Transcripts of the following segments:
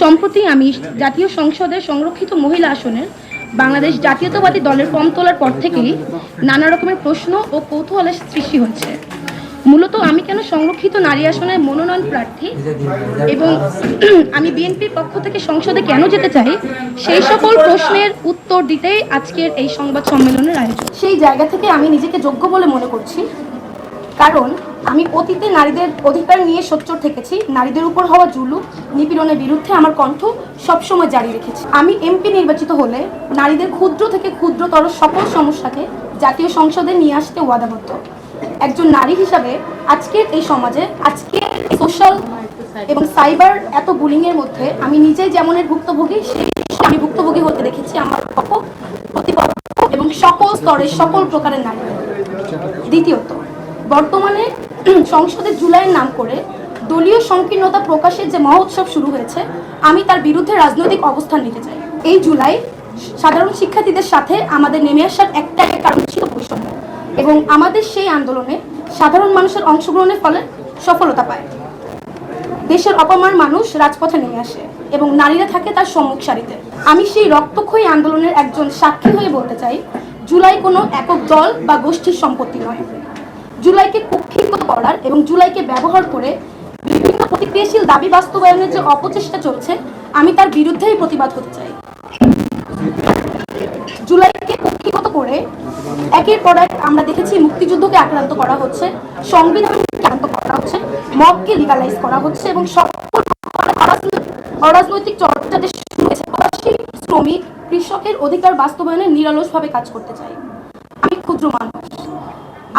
সম্প্রতি আমি জাতীয় সংসদের সংরক্ষিত মহিলা আসনের বাংলাদেশ জাতীয়তাবাদী দলের ফর্ম তোলার পর থেকেই নানা রকমের প্রশ্ন ও কৌতূহলের সৃষ্টি হচ্ছে। মূলত আমি কেন সংরক্ষিত নারী আসনের মনোনয়ন প্রার্থী এবং আমি বিএনপির পক্ষ থেকে সংসদে কেন যেতে চাই, সেই সকল প্রশ্নের উত্তর দিতেই আজকের এই সংবাদ সম্মেলনের আয়োজন। সেই জায়গা থেকে আমি নিজেকে যোগ্য বলে মনে করছি, কারণ আমি অতীতে নারীদের অধিকার নিয়ে সোচ্চার থেকেছি। নারীদের উপর হওয়া জুলুম নিপীড়নের বিরুদ্ধে আমার কণ্ঠ সবসময় জারি রেখেছি। আমি এমপি নির্বাচিত হলে নারীদের ক্ষুদ্র থেকে ক্ষুদ্রতর সকল সমস্যাকে জাতীয় সংসদে নিয়ে আসতে ওয়াদাবদ্ধ। একজন নারী হিসাবে আজকের এই সমাজে, আজকের সোশ্যাল এবং সাইবার এত বুলিংয়ের মধ্যে আমি নিজেই যেমনের ভুক্তভোগী, আমি ভুক্তভোগী হতে দেখেছি আমার প্রতিপক্ষ এবং সকল স্তরের সকল প্রকারের নারী। দ্বিতীয়ত, বর্তমানে সংসদে জুলাইয়ের নাম করে দলীয় সংকীর্ণতা প্রকাশের যে মহোৎসব শুরু হয়েছে, আমি তার বিরুদ্ধে রাজনৈতিক অবস্থান নিতে চাই। এই জুলাই সাধারণ শিক্ষার্থীদের সাথে আমাদের নেমে আসার একটাই কারণ ছিল বৈষম্য, এবং আমাদের সেই আন্দোলনে সাধারণ মানুষের অংশগ্রহণের ফলে সফলতা পায়। দেশের অপমান মানুষ রাজপথে নেমে আসে এবং নারীরা থাকে তার সম্মুখ সারিতে। আমি সেই রক্তক্ষয়ী আন্দোলনের একজন সাক্ষী হয়ে বলতে চাই, জুলাই কোনো একক দল বা গোষ্ঠীর সম্পত্তি নয়। জুলাইকে কুক্ষিগত করার এবং জুলাইকে ব্যবহার করে বিভিন্ন প্রতিক্রিয়াশীল দাবি বাস্তবায়নের যে অপচেষ্টা চলছে, আমি তার বিরুদ্ধেই প্রতিবাদ করতে চাই। জুলাইকে কুক্ষিগত করে একের পর এক আমরা দেখেছি মুক্তিযুদ্ধকে আক্রান্ত করা হচ্ছে, সংবিধানকে আক্রান্ত করা হচ্ছে, মবকে লিগালাইজ করা হচ্ছে এবং সকল অরাজনৈতিক চর্চা যে শুরু হয়েছে, প্রবাসী শ্রমিক কৃষকের অধিকার বাস্তবায়নে নিরলসভাবে কাজ করতে চাই। আমি ক্ষুদ্র মানুষ,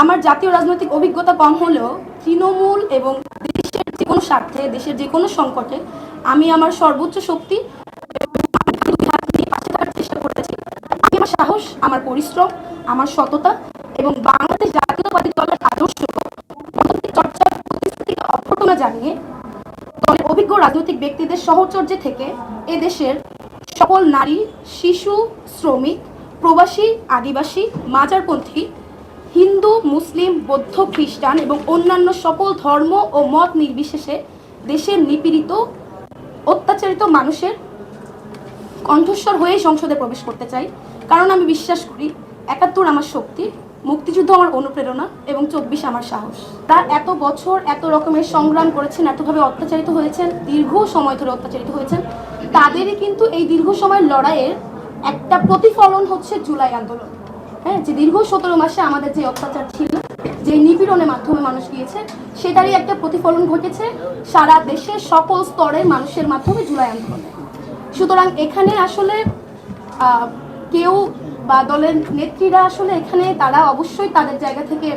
আমার জাতীয় রাজনৈতিক অভিজ্ঞতা কম হলেও তৃণমূল এবং দেশের যে কোনো স্বার্থে, দেশের যে কোনো সংকটে আমি আমার সর্বোচ্চ শক্তি পাশে থাকার চেষ্টা করেছি। আমি আমার সাহস, আমার পরিশ্রম, আমার সততা এবং বাংলাদেশ জাতীয়তাবাদী দলের আদর্শ চর্চার প্রতিশ্রুতিকে অভ্যর্থনা জানিয়ে দলের অভিজ্ঞ রাজনৈতিক ব্যক্তিদের সহচর্যে থেকে এদেশের সকল নারী, শিশু, শ্রমিক, প্রবাসী, আদিবাসী, মাজারপন্থী, হিন্দু, মুসলিম, বৌদ্ধ, খ্রিস্টান এবং অন্যান্য সকল ধর্ম ও মত নির্বিশেষে দেশের নিপীড়িত, অত্যাচারিত মানুষের কণ্ঠস্বর হয়ে সংসদে প্রবেশ করতে চাই। কারণ আমি বিশ্বাস করি ৭১ আমার শক্তি, মুক্তিযুদ্ধ আমার অনুপ্রেরণা এবং ২৪ আমার সাহস। তার এত বছর এত রকমের সংগ্রাম করেছেন, এতভাবে অত্যাচারিত হয়েছেন, দীর্ঘ সময় ধরে অত্যাচারিত হয়েছেন, তাদেরই কিন্তু এই দীর্ঘ সময়ের লড়াইয়ের একটা প্রতিফলন হচ্ছে জুলাই আন্দোলন। হ্যাঁ, যে দীর্ঘ ১৭ মাসে আমাদের যে অত্যাচার ছিল, যে নিপীড়নের মাধ্যমে মানুষ গিয়েছে, সেটারই একটা প্রতিফলন ঘটেছে সারা দেশের সকল স্তরের মানুষের মাধ্যমে জুলাই আন্দোলনে। সুতরাং এখানে আসলে কেউ বা দলের নেত্রীরা আসলে এখানে তারা অবশ্যই তাদের জায়গা থেকে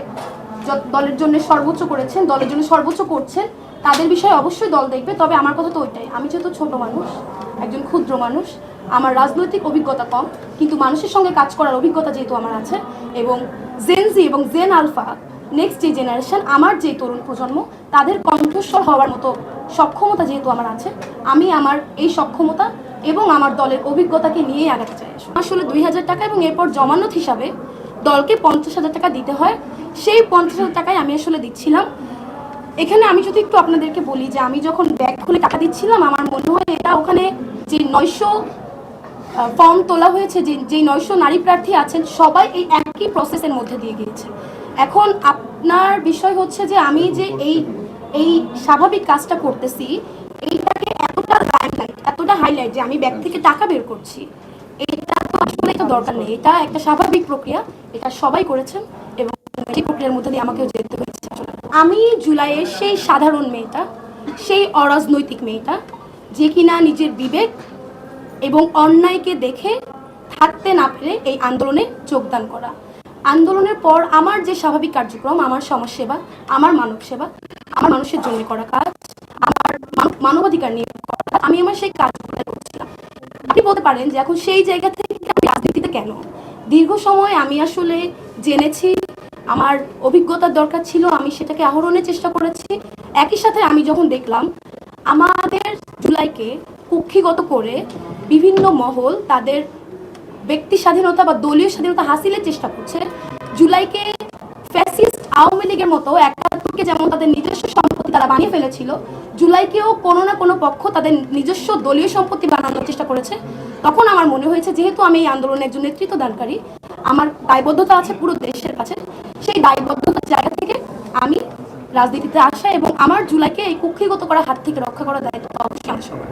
দলের জন্য সর্বোচ্চ করেছেন, দলের জন্য সর্বোচ্চ করছেন, তাদের বিষয়ে অবশ্যই দল দেখবে। তবে আমার কথা তো ওইটাই, আমি যেহেতু ছোট মানুষ, একজন ক্ষুদ্র মানুষ, আমার রাজনৈতিক অভিজ্ঞতা কম, কিন্তু মানুষের সঙ্গে কাজ করার অভিজ্ঞতা যেহেতু আমার আছে, এবং জেনজি এবং জেন আলফা নেক্সট যে জেনারেশন, আমার যে তরুণ প্রজন্ম, তাদের কণ্ঠস্বর হওয়ার মতো সক্ষমতা যেহেতু আমার আছে, আমি আমার এই সক্ষমতা এবং আমার দলের অভিজ্ঞতাকে নিয়েই আগাতে চাই। আসলে ২০০০ টাকা এবং এরপর জমানত হিসাবে দলকে ৫০,০০০ টাকা দিতে হয়। সেই ৫০,০০০ টাকায় আমি আসলে দিচ্ছিলাম। এখানে আমি যদি একটু আপনাদেরকে বলি যে আমি যখন ব্যাগ খুলে টাকা দিচ্ছিলাম, আমার মনে হয় এটা ওখানে যে ৯০০ ফর্ম তোলা হয়েছে, যে ৯০০ নারী প্রার্থী আছেন, সবাই এই একই প্রসেসের মধ্যে দিয়ে গিয়েছে। এখন আপনার বিষয় হচ্ছে যে আমি যে এই স্বাভাবিক কাজটা করতেছি, এইটাকে এতটা হাইলাইট যে আমি ব্যাগ থেকে টাকা বের করছি, এটা তো আসলে একটা দরকার নেই। এটা একটা স্বাভাবিক প্রক্রিয়া, এটা সবাই করেছেন এবং এই প্রক্রিয়ার মধ্যে দিয়ে আমাকেও যেতে হয়েছে। আমি জুলাইয়ের সেই সাধারণ মেয়েটা, সেই অরাজনৈতিক মেয়েটা, যে কিনা নিজের বিবেক এবং অন্যায়কে দেখে থাকতে না পেরে এই আন্দোলনে যোগদান করা। আন্দোলনের পর আমার যে স্বাভাবিক কার্যক্রম, আমার সমাজসেবা, আমার মানব সেবা, আমার মানুষের জন্য করা কাজ, আমার মানবাধিকার নিয়ে করা কাজ, আমি আমার সেই কাজগুলো করছিলাম। আপনি বলতে পারেন যে এখন সেই জায়গা থেকে আমি রাজনীতিতে কেন? দীর্ঘ সময় আমি আসলে জেনেছি, আমার অভিজ্ঞতার দরকার ছিল, আমি সেটাকে আহরণের চেষ্টা করেছি। একই সাথে আমি যখন দেখলাম আমাদের জুলাইকে কুক্ষিগত করে বিভিন্ন মহল তাদের ব্যক্তি স্বাধীনতা বা দলীয় স্বাধীনতা হাসিলের চেষ্টা করছে, জুলাইকে ফ্যাসিস্ট আওয়ামী লীগের মতো ৭১কে যেমন তাদের নিজস্ব সম্পদ সম্পত্তি তারা বানিয়ে ফেলেছিল, জুলাইকেও কোনো না কোনো পক্ষ তাদের নিজস্ব দলীয় সম্পত্তি বানানোর চেষ্টা করেছে। তখন আমার মনে হয়েছে যেহেতু আমি এই আন্দোলনের একজন নেতৃত্ব দানকারী, আমার দায়বদ্ধতা আছে পুরো দেশের কাছে, সেই দায়বদ্ধতার জায়গা থেকে আমি রাজনীতিতে আসা এবং আমার জুলাইকে এই কুক্ষিগত করার হাত থেকে রক্ষা করার দায়িত্ব অবশ্যই আমার সবার।